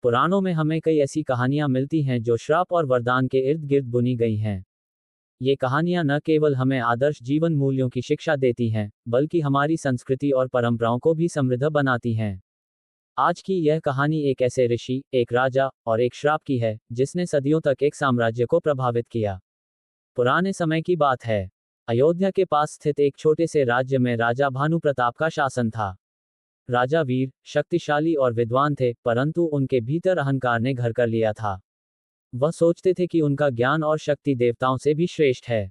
पुराणों में हमें कई ऐसी कहानियां मिलती हैं जो श्राप और वरदान के इर्द गिर्द बुनी गई हैं। ये कहानियां न केवल हमें आदर्श जीवन मूल्यों की शिक्षा देती हैं, बल्कि हमारी संस्कृति और परंपराओं को भी समृद्ध बनाती हैं। आज की यह कहानी एक ऐसे ऋषि, एक राजा और एक श्राप की है, जिसने सदियों तक एक साम्राज्य को प्रभावित किया। पुराने समय की बात है। अयोध्या के पास स्थित एक छोटे से राज्य में राजा भानु प्रताप का शासन था। राजा वीर, शक्तिशाली और विद्वान थे, परंतु उनके भीतर अहंकार ने घर कर लिया था। वह सोचते थे कि उनका ज्ञान और शक्ति देवताओं से भी श्रेष्ठ है।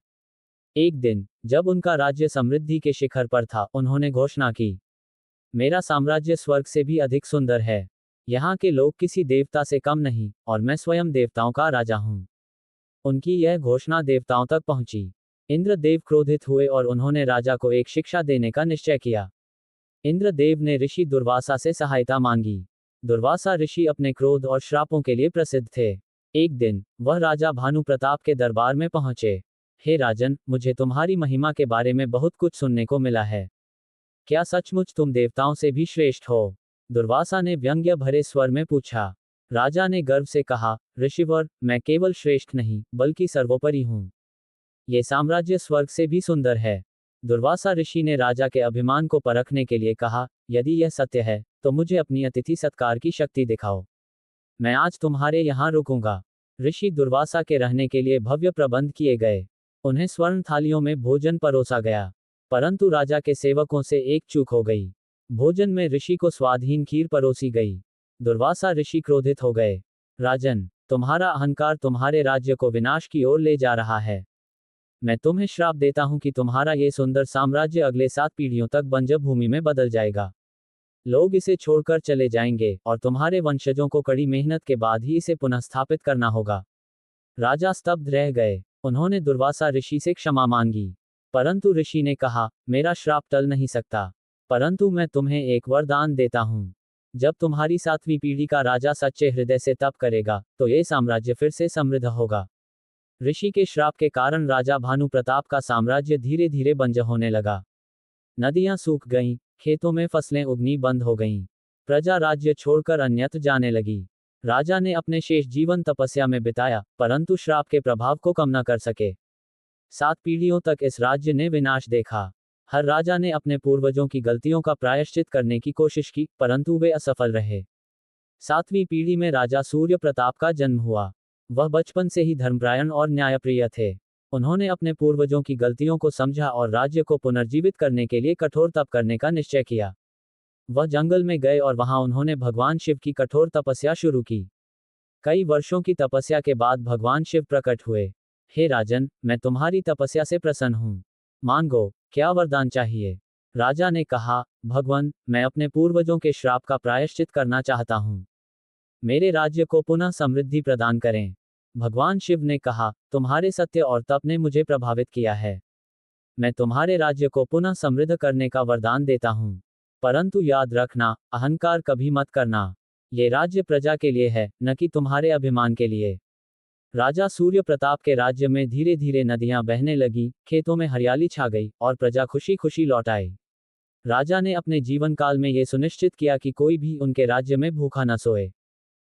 एक दिन, जब उनका राज्य समृद्धि के शिखर पर था, उन्होंने घोषणा की, मेरा साम्राज्य स्वर्ग से भी अधिक सुंदर है। यहाँ के लोग किसी देवता से कम नहीं, और मैं स्वयं देवताओं का राजा हूँ। उनकी यह घोषणा देवताओं तक पहुंची। इंद्रदेव क्रोधित हुए और उन्होंने राजा को एक शिक्षा देने का निश्चय किया। इंद्रदेव ने ऋषि दुर्वासा से सहायता मांगी। दुर्वासा ऋषि अपने क्रोध और श्रापों के लिए प्रसिद्ध थे। एक दिन, वह राजा भानु प्रताप के दरबार में पहुंचे। हे राजन, मुझे तुम्हारी महिमा के बारे में बहुत कुछ सुनने को मिला है। क्या सचमुच तुम देवताओं से भी श्रेष्ठ हो? दुर्वासा ने व्यंग्य भरे स्वर में पूछा। राजा ने गर्व से कहा, ऋषिवर, मैं केवल श्रेष्ठ नहीं, बल्कि सर्वोपरि हूँ। ये साम्राज्य स्वर्ग से भी सुंदर है। दुर्वासा ऋषि ने राजा के अभिमान को परखने के लिए कहा, यदि यह सत्य है, तो मुझे अपनी अतिथि सत्कार की शक्ति दिखाओ। मैं आज तुम्हारे यहाँ रुकूंगा। ऋषि दुर्वासा के रहने के लिए भव्य प्रबंध किए गए। उन्हें स्वर्ण थालियों में भोजन परोसा गया। परंतु राजा के सेवकों से एक चूक हो गई। भोजन में ऋषि को स्वादहीन खीर परोसी गई। दुर्वासा ऋषि क्रोधित हो गए। राजन, तुम्हारा अहंकार तुम्हारे राज्य को विनाश की ओर ले जा रहा है। मैं तुम्हें श्राप देता हूं कि तुम्हारा ये सुंदर साम्राज्य अगले 7 पीढ़ियों तक बंजर भूमि में बदल जाएगा। लोग इसे छोड़कर चले जाएंगे, और तुम्हारे वंशजों को कड़ी मेहनत के बाद ही इसे पुनः स्थापित करना होगा। राजा स्तब्ध रह गए। उन्होंने दुर्वासा ऋषि से क्षमा मांगी। परंतु ऋषि ने कहा, मेरा श्राप टल नहीं सकता, परंतु मैं तुम्हें एक वरदान देता हूं। जब तुम्हारी 7वीं पीढ़ी का राजा सच्चे हृदय से तप करेगा, तो ये साम्राज्य फिर से समृद्ध होगा। ऋषि के श्राप के कारण राजा भानु प्रताप का साम्राज्य धीरे धीरे बंजर होने लगा। नदियां सूख गईं, खेतों में फसलें उगनी बंद हो गईं। प्रजा राज्य छोड़कर अन्यत्र जाने लगी। राजा ने अपने शेष जीवन तपस्या में बिताया, परंतु श्राप के प्रभाव को कम न कर सके। 7 पीढ़ियों तक इस राज्य ने विनाश देखा। हर राजा ने अपने पूर्वजों की गलतियों का प्रायश्चित करने की कोशिश की, परंतु वे असफल रहे। 7वीं पीढ़ी में राजा सूर्य प्रताप का जन्म हुआ। वह बचपन से ही धर्मपरायण और न्यायप्रिय थे। उन्होंने अपने पूर्वजों की गलतियों को समझा और राज्य को पुनर्जीवित करने के लिए कठोर तप करने का निश्चय किया। वह जंगल में गए और वहां उन्होंने भगवान शिव की कठोर तपस्या शुरू की। कई वर्षों की तपस्या के बाद भगवान शिव प्रकट हुए। हे राजन, मैं तुम्हारी तपस्या से प्रसन्न हूँ। मांगो, क्या वरदान चाहिए? राजा ने कहा, भगवान, मैं अपने पूर्वजों के श्राप का प्रायश्चित करना चाहता हूँ। मेरे राज्य को पुनः समृद्धि प्रदान करें। भगवान शिव ने कहा, तुम्हारे सत्य और तप ने मुझे प्रभावित किया है। मैं तुम्हारे राज्य को पुनः समृद्ध करने का वरदान देता हूँ। परंतु याद रखना, अहंकार कभी मत करना। ये राज्य प्रजा के लिए है, न कि तुम्हारे अभिमान के लिए। राजा सूर्य प्रताप के राज्य में धीरे धीरे नदियां बहने लगी, खेतों में हरियाली छा गई, और प्रजा खुशी खुशी लौट आई। राजा ने अपने जीवन काल में यह सुनिश्चित किया कि कोई भी उनके राज्य में भूखा न सोए।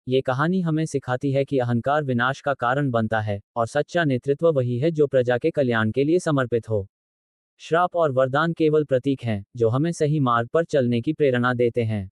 ये कहानी हमें सिखाती है कि अहंकार विनाश का कारण बनता है, और सच्चा नेतृत्व वही है जो प्रजा के कल्याण के लिए समर्पित हो। श्राप और वरदान केवल प्रतीक हैं, जो हमें सही मार्ग पर चलने की प्रेरणा देते हैं।